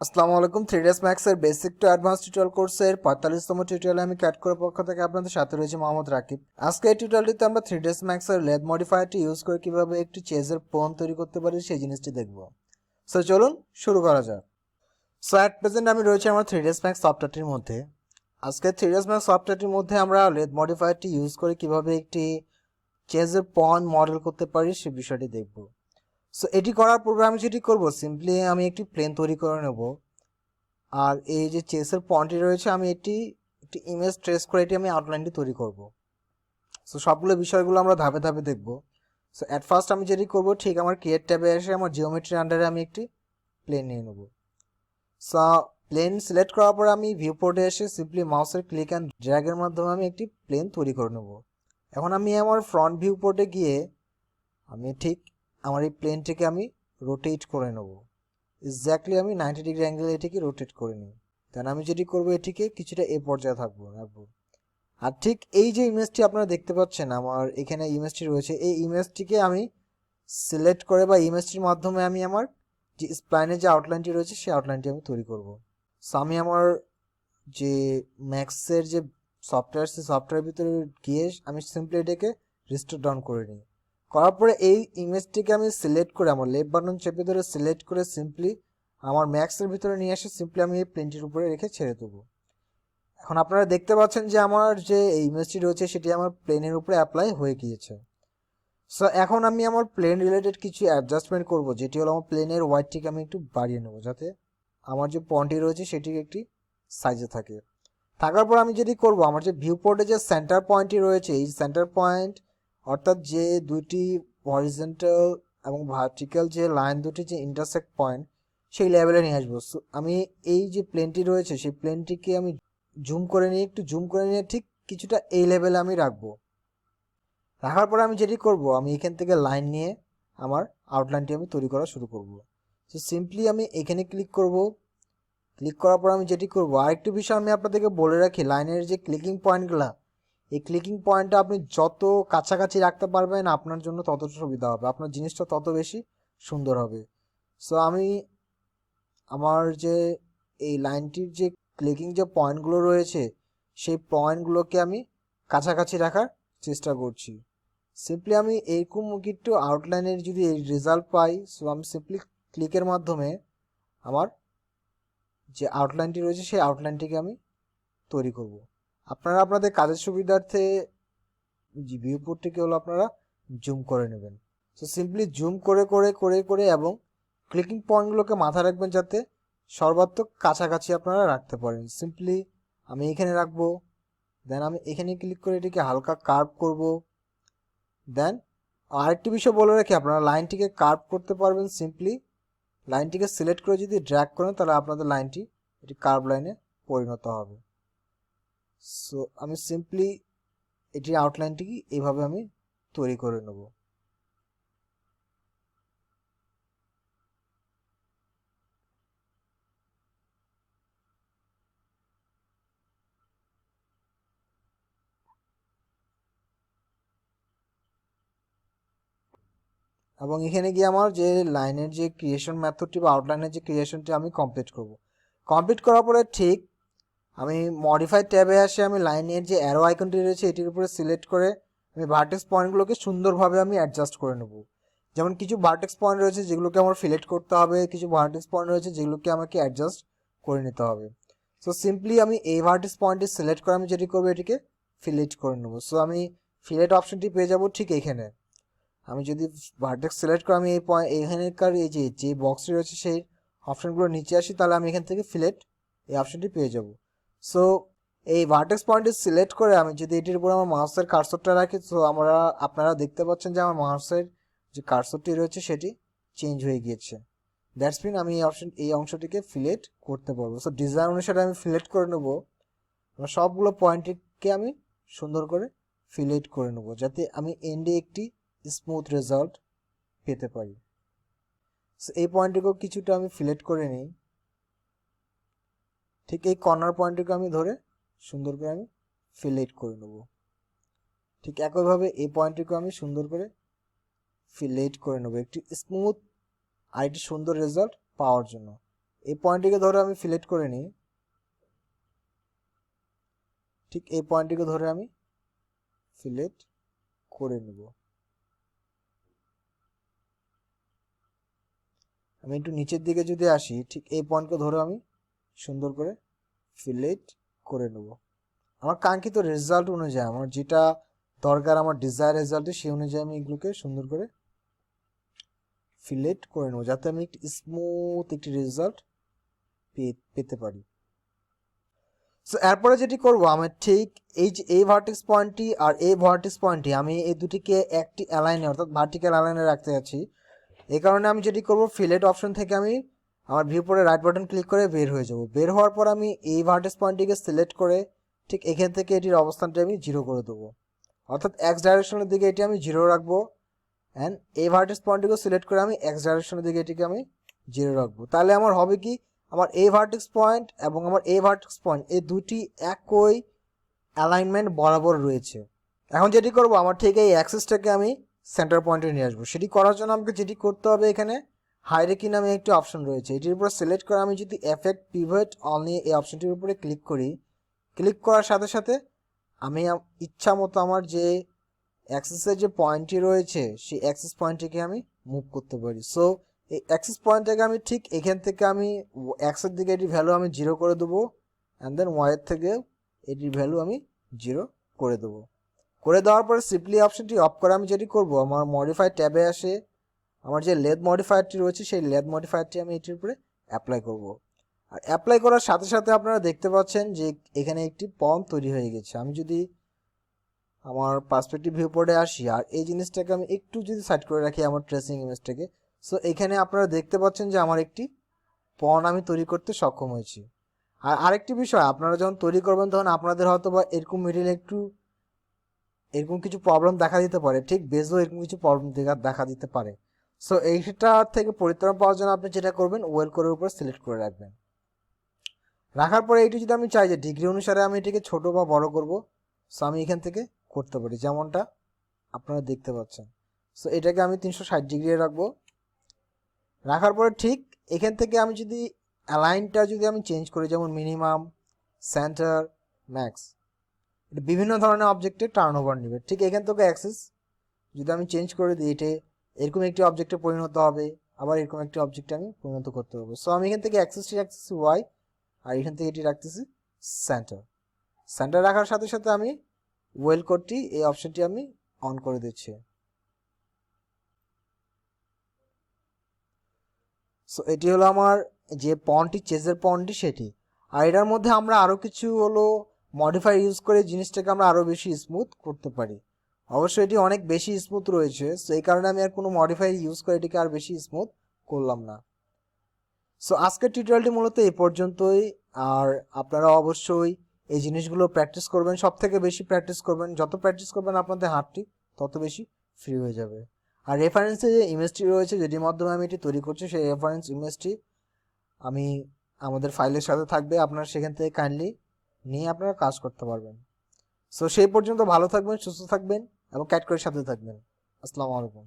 আসসালামু আলাইকুম। 3ds Max এর বেসিক টু অ্যাডভান্স টিউটোরিয়াল কোর্সের 45তম টিউটোরিয়ালে আমি ক্যাট করে পক্ষ থেকে আপনাদের সাথে রয়েছে মোহাম্মদ রাকিব। আজকে এই টিউটোরিয়ালটিতে আমরা 3ds Max এর লেদ মডিফায়ারটি ইউজ করে কিভাবে একটি চেজের পন তৈরি করতে পারি সেই জিনিসটি দেখব। সো চলুন শুরু করা যাক। সো অ্যাট প্রেজেন্ট আমি রয়েছে আমার 3ds Max সফটওয়্যারটির মধ্যে। আজকে 3ds Max সফটওয়্যারটির মধ্যে আমরা লেদ মডিফায়ারটি ইউজ করে কিভাবে একটি চেজের পন মডেল করতে পারি সেই বিষয়টি দেখব। সো এটি করার পূর্বে আমি যেটি করব, সিম্পলি আমি একটি প্লেন তৈরি করে নেব। আর এই যে চেসের পয়েন্টটি রয়েছে আমি একটি ইমেজ ট্রেস করে এটি আমি আউটলাইনটি তৈরি করব। সো সবগুলো বিষয়গুলো আমরা ধাপে ধাপে দেখব। সো অ্যাট ফার্স্ট আমি যেটি করব, ঠিক আমার ক্রিয়েট ট্যাবে এসে আমার জিওমেট্রি আন্ডারে আমি একটি প্লেন নিয়ে নেব। সো প্লেন সিলেক্ট করার পরে আমি ভিউ পোর্টে এসে সিম্পলি মাউসের ক্লিক অ্যান্ড ড্র্যাগের মাধ্যমে আমি একটি প্লেন তৈরি করে নেব। এখন আমি আমার ফ্রন্ট ভিউ পোর্টে গিয়ে আমি ঠিক আমার এই প্লেনটিকে আমি রোটেট করে নেব। এক্স্যাক্টলি আমি 90 ডিগ্রি অ্যাঙ্গেলে এটিকে রোটেট করে নিই। দেন আমি যেটি করব, এটিকে কিছুটা এ পর্যায়ে রাখবো। আর ঠিক এই যে ইমেজটি আপনারা দেখতে পাচ্ছেন, আমার এখানে ইমেজটি রয়েছে, এই ইমেজটিকে আমি সিলেক্ট করে বা ইমেজটির মাধ্যমে আমি আমার যে স্প্লাইনের যে আউটলাইনটি রয়েছে সেই আউটলাইনটি আমি তৈরি করব। সো আমি আমার যে ম্যাক্সের যে সফটওয়্যার, সেই সফটওয়্যারের ভিতরে গিয়ে আমি সিম্পলি এটাকে রিস্টোর ডাউন করে নিই। করার পরে এই ইমেজটিকে আমি সিলেক্ট করে আমার লেফট বাটন চেপে ধরে সিলেক্ট করে সিম্পলি আমার ম্যাক্সের ভিতরে নিয়ে এসে সিম্পলি আমি এই প্লেনটির উপরে রেখে ছেড়ে দেবো। এখন আপনারা দেখতে পাচ্ছেন যে আমার যে ইমেজটি রয়েছে সেটি আমার প্লেনের উপরে অ্যাপ্লাই হয়ে গিয়েছে। সো এখন আমি আমার প্লেন রিলেটেড কিছু অ্যাডজাস্টমেন্ট করব, যেটি হলো আমার প্লেনের ওয়াইডটিকে আমি একটু বাড়িয়ে নেবো, যাতে আমার যে পয়েন্টটি রয়েছে সেটি একটি সাইজে থাকে। থাকার পর আমি যেটি করব, আমার যে ভিউ পোর্টে যে সেন্টার পয়েন্টটি রয়েছে, এই সেন্টার পয়েন্ট অর্থাৎ যে দুটি হরিজন্টাল এবং ভার্টিক্যাল যে লাইন দুটি যে ইন্টারসেক্ট পয়েন্ট, সেই লেভেলে নিয়ে আসবো। সো আমি এই যে প্লেনটি রয়েছে সেই প্লেনটিকে আমি একটু জুম করে নিয়ে ঠিক কিছুটা এই লেভেলে আমি রাখবো। রাখার পরে আমি যেটি করব, আমি এখান থেকে লাইন নিয়ে আমার আউটলাইনটি আমি তৈরি করা শুরু করব। সো সিম্পলি আমি এখানে ক্লিক করব। ক্লিক করার পর আমি যেটি করব, আরেকটি বিষয় আমি আপনাদেরকে বলে রাখি, লাইনের যে ক্লিকিং পয়েন্টগুলো, এই ক্লিকিং পয়েন্টটা আপনি যত কাছাকাছি রাখতে পারবেন আপনার জন্য তত সুবিধা হবে, আপনার জিনিসটা তত বেশি সুন্দর হবে। সো আমি আমার যে এই লাইনটির যে ক্লিকিং যে পয়েন্টগুলো রয়েছে সেই পয়েন্টগুলোকে আমি কাছাকাছি রাখার চেষ্টা করছি। সিম্পলি আমি এইরকম একটু আউটলাইনের যদি এই রেজাল্ট পাই, সো আমি সিম্পলি ক্লিকের মাধ্যমে আমার যে আউটলাইনটি রয়েছে সেই আউটলাইনটিকে আমি তৈরি করব। আপনারা আপনাদের কাজের সুবিধার্থে ভিউ পোর্টটিকে হলো আপনারা জুম করে নেবেন। সো সিম্পলি জুম করে করে করে করে এবং ক্লিকিং পয়েন্টগুলোকে মাথায় রাখবেন যাতে সর্বাত্মক কাছাকাছি আপনারা রাখতে পারেন। সিম্পলি আমি এখানে রাখবো। দেন আমি এখানে ক্লিক করে এটিকে হালকা কার্ভ করব। দেন আরেকটি বিষয় বলে রাখি, আপনারা লাইনটিকে কার্ভ করতে পারবেন সিম্পলি লাইনটিকে সিলেক্ট করে যদি ড্র্যাগ করেন তাহলে আপনাদের লাইনটি এটি কার্ভ লাইনে পরিণত হবে। সো আমি সিম্পলি এটির আউটলাইনটি এইভাবে আমি তৈরি করে নেব। এবং এখানে গিয়ে আমার যে লাইনের যে ক্রিয়েশন মেথডটি বা আউটলাইনের যে ক্রিয়েশনটি আমি কমপ্লিট করব। কমপ্লিট করার পরে ঠিক আমি মডিফাই ট্যাবে আসে আমি লাইনের যে অ্যারো আইকনটি রয়েছে এটির উপরে সিলেক্ট করে আমি ভার্টেক্স পয়েন্টগুলোকে সুন্দরভাবে আমি অ্যাডজাস্ট করে নেব। যেমন কিছু ভার্টেক্স পয়েন্ট রয়েছে যেগুলোকে আমার সিলেক্ট করতে হবে, কিছু ভার্টেক্স পয়েন্ট রয়েছে যেগুলোকে আমাকে অ্যাডজাস্ট করে নিতে হবে। সো সিম্পলি আমি এই ভার্টেক্স পয়েন্টটি সিলেক্ট করে আমি যেটি করবো এটিকে ফিলেট করে নেব। সো আমি ফিলেট অপশনটি পেয়ে যাব ঠিক এইখানে। আমি যদি ভার্টেক্স সিলেক্ট করে আমি এই পয়েন্ট এখানকার এই যে বক্সটি রয়েছে সেই অপশনগুলো নিচে আসি, তাহলে আমি এখান থেকে ফিলেট এই অপশনটি পেয়ে যাব। সো এই ভার্টেক্স পয়েন্টটি সিলেক্ট করে আমি যদি এটির উপর আমার মাউসের কার্সরটা রাখি, সো আপনারা দেখতে পাচ্ছেন যে আমার মাউসের যে কার্সরটি রয়েছে সেটি চেঞ্জ হয়ে গিয়েছে। দ্যাটস মিন আমি এই অংশটিকে ফিলেট করতে পারবো। সো ডিজাইন অনুসারে আমি ফিলেট করে নেব। সবগুলো পয়েন্টকে আমি সুন্দর করে ফিলেট করে নেব যাতে আমি এন্ডে একটি স্মুথ রেজাল্ট পেতে পারি। সো এই পয়েন্টটিকেও কিছুটা আমি ফিলেট করে নিই। ঠিক এই কর্নার পয়েন্টটিকে আমি ধরে সুন্দর করে আমি ফিলেট করে নেব। ঠিক একইভাবে এই পয়েন্টটিকে আমি সুন্দর করে ফিলেট করে নেব একটি স্মুথ আর একটি সুন্দর রেজাল্ট পাওয়ার জন্য। এই পয়েন্টটিকে ধরে আমি সিলেক্ট করে নিই, ঠিক এই পয়েন্টটিকে ধরে আমি সিলেক্ট করে নেব। আমি একটু নিচের দিকে যদি আসি, ঠিক এই পয়েন্টকে ধরে আমি সুন্দর করে সিলেক্ট করে নেব। আমার কাঙ্ক্ষিত রেজাল্ট অনুযায়ী, আমার যেটা দরকার, আমার ডিজায়ার রেজাল্টে, সেই অনুযায়ী আমি এগুলোকে সুন্দর করে সিলেক্ট করে নেব, যাতে আমি একটি স্মুথ একটি রেজাল্ট পেতে পারি। সো এরপরে যেটি করব, আমি ঠিক এই যে এই ভার্টেক্স পয়েন্টটি আর এই ভার্টেক্স পয়েন্টটি, আমি এই দুটিকে একটি অ্যালাইনে অর্থাৎ ভার্টিক্যাল অ্যালাইনে রাখতে যাচ্ছি। এই কারণে আমি যেটি করব, ফিলেট অপশন থেকে আমি আমার ভিউ পরে রাইট বাটন ক্লিক করে বের হয়ে যাব। বের হওয়ার পর আমি এই ভার্টেক্স পয়েন্টটিকে সিলেক্ট করে ঠিক এখান থেকে এটির অবস্থানটা আমি 0 করে দেবো, অর্থাৎ এক্স ডাইরেকশনের দিকে এটি আমি 0 রাখবো। অ্যান্ড এই ভার্টেক্স পয়েন্টটিকে সিলেক্ট করে আমি এক্স ডাইরেকশনের দিকে এটিকে আমি 0 রাখবো। তাহলে আমার হবে কি, আমার এই ভার্টেক্স পয়েন্ট এবং আমার এই ভার্টেক্স পয়েন্ট, এই দুটি একই অ্যালাইনমেন্ট বরাবর রয়েছে। এখন যেটি করব, আমার ঠিক এই অ্যাক্সিসটাকে আমি সেন্টার পয়েন্টে নিয়ে আসবো। সেটি করার জন্য আমাকে যেটি করতে হবে, এখানে হাইরার্কি নামে একটি অপশন রয়েছে, এটির উপর সিলেক্ট করে আমি যদি এফেক্ট পিভট অনলি এই অপশনটির উপরে ক্লিক করি, ক্লিক করার সাথে সাথে আমি ইচ্ছা মতো আমার যে অ্যাক্সিসের যে পয়েন্টটি রয়েছে, সেই অ্যাক্সিস পয়েন্টটিকে আমি মুভ করতে পারি। সো এই অ্যাক্সিস পয়েন্টটাকে আমি ঠিক এখান থেকে আমি এক্সের দিকে এটির ভ্যালু আমি 0 করে দেবো, অ্যান্ড দেন ওয়াইয়ের থেকে এটির ভ্যালু আমি 0 করে দেবো। করে দেওয়ার পরে সিম্পলি অপশনটি অফ করে আমি যেটি করব, আমার মডিফাই ট্যাবে আসে আমার যে লেদ মডিফায়ারটি রয়েছে, সেই লেদ মডিফায়ারটি আমি এটির উপরে অ্যাপ্লাই করব। আর অ্যাপ্লাই করার সাথে সাথে আপনারা দেখতে পাচ্ছেন যে এখানে একটি পয়েন্ট তৈরি হয়ে গেছে। আমি যদি আমার পার্সপেক্টিভ ভিউ পোর্টে আসি আর এই জিনিসটাকে আমি একটু যদি সাইড করে রাখি আমার ট্রেসিং ইমেজটাকে, সো এখানে আপনারা দেখতে পাচ্ছেন যে আমার একটি পয়েন্ট আমি তৈরি করতে সক্ষম হয়েছি। আর আরেকটি বিষয়, আপনারা যখন তৈরি করবেন তখন আপনাদের হয়তো বা এরকম মিডিল একটু এরকম কিছু প্রবলেম দেখা দিতে পারে, ঠিক বেজও এরকম কিছু প্রবলেম দেখা দিতে পারে। সো এইটা থেকে পরিত্রাণ পাওয়ার জন্য আপনি যেটা করবেন, ওয়েল কোরের উপর সিলেক্ট করে রাখবেন। রাখার পরে এইটি যদি আমি চাই যে ডিগ্রি অনুসারে আমি এটিকে ছোট বা বড় করব, সো আমি এখান থেকে করতে পারি, যেমনটা আপনারা দেখতে পাচ্ছেন। সো এটাকে আমি 360 ডিগ্রি রাখবো। রাখার পরে ঠিক এখান থেকে আমি যদি অ্যালাইনটা যদি আমি চেঞ্জ করি, যেমন মিনিমাম, সেন্টার, ম্যাক্স, এটা বিভিন্ন ধরনের অবজেক্টে টার্ন ওভার নেবে। ঠিক এখান থেকে অ্যাক্সেস যদি আমি চেঞ্জ করে দিই, এটা এরকম একটি অবজেক্টে পরিণত হবে, আবার এরকম একটি অবজেক্টে আমি পরিণত করতে পারবো। সো আমি এখান থেকে অ্যাক্সেসটি রাখতেছি ওয়াই, আর এখান থেকে এটি রাখতেছি সেন্টার। সেন্টার রাখার সাথে সাথে আমি ওয়েল কোডটি, এই অপশনটি আমি অন করে দিচ্ছি। সো এটি হলো আমার যে পয়েন্টটি, চেজের পয়েন্টটি, সেটি। আর এটার মধ্যে আমরা আরও কিছু হলো মডিফাই ইউজ করে জিনিসটাকে আমরা আরও বেশি স্মুথ করতে পারি। অবশ্যই এটি অনেক বেশি স্মুথ রয়েছে, সো এই কারণে আমি আর কোনো মডিফাই ইউজ করে এটিকে আর বেশি স্মুথ করলাম না। সো আজকের টিউটোরিয়ালটি মূলত এই পর্যন্তই। আর আপনারা অবশ্যই এই জিনিসগুলো প্র্যাকটিস করবেন, সব থেকে বেশি প্র্যাকটিস করবেন। যত প্র্যাকটিস করবেন আপনাদের হাতটি তত বেশি ফ্রি হয়ে যাবে। আর রেফারেন্সে যে ইমেজটি রয়েছে, যেটির মাধ্যমে আমি এটি তৈরি করছি, সেই রেফারেন্স ইমেজটি আমি আমাদের ফাইলের সাথে থাকবে, আপনারা সেখান থেকে কাইন্ডলি নিয়ে আপনারা কাজ করতে পারবেন। সো সেই পর্যন্ত ভালো থাকবেন, সুস্থ থাকবেন এবং ক্যাট করে সাথে থাকবেন। আসসালামু আলাইকুম।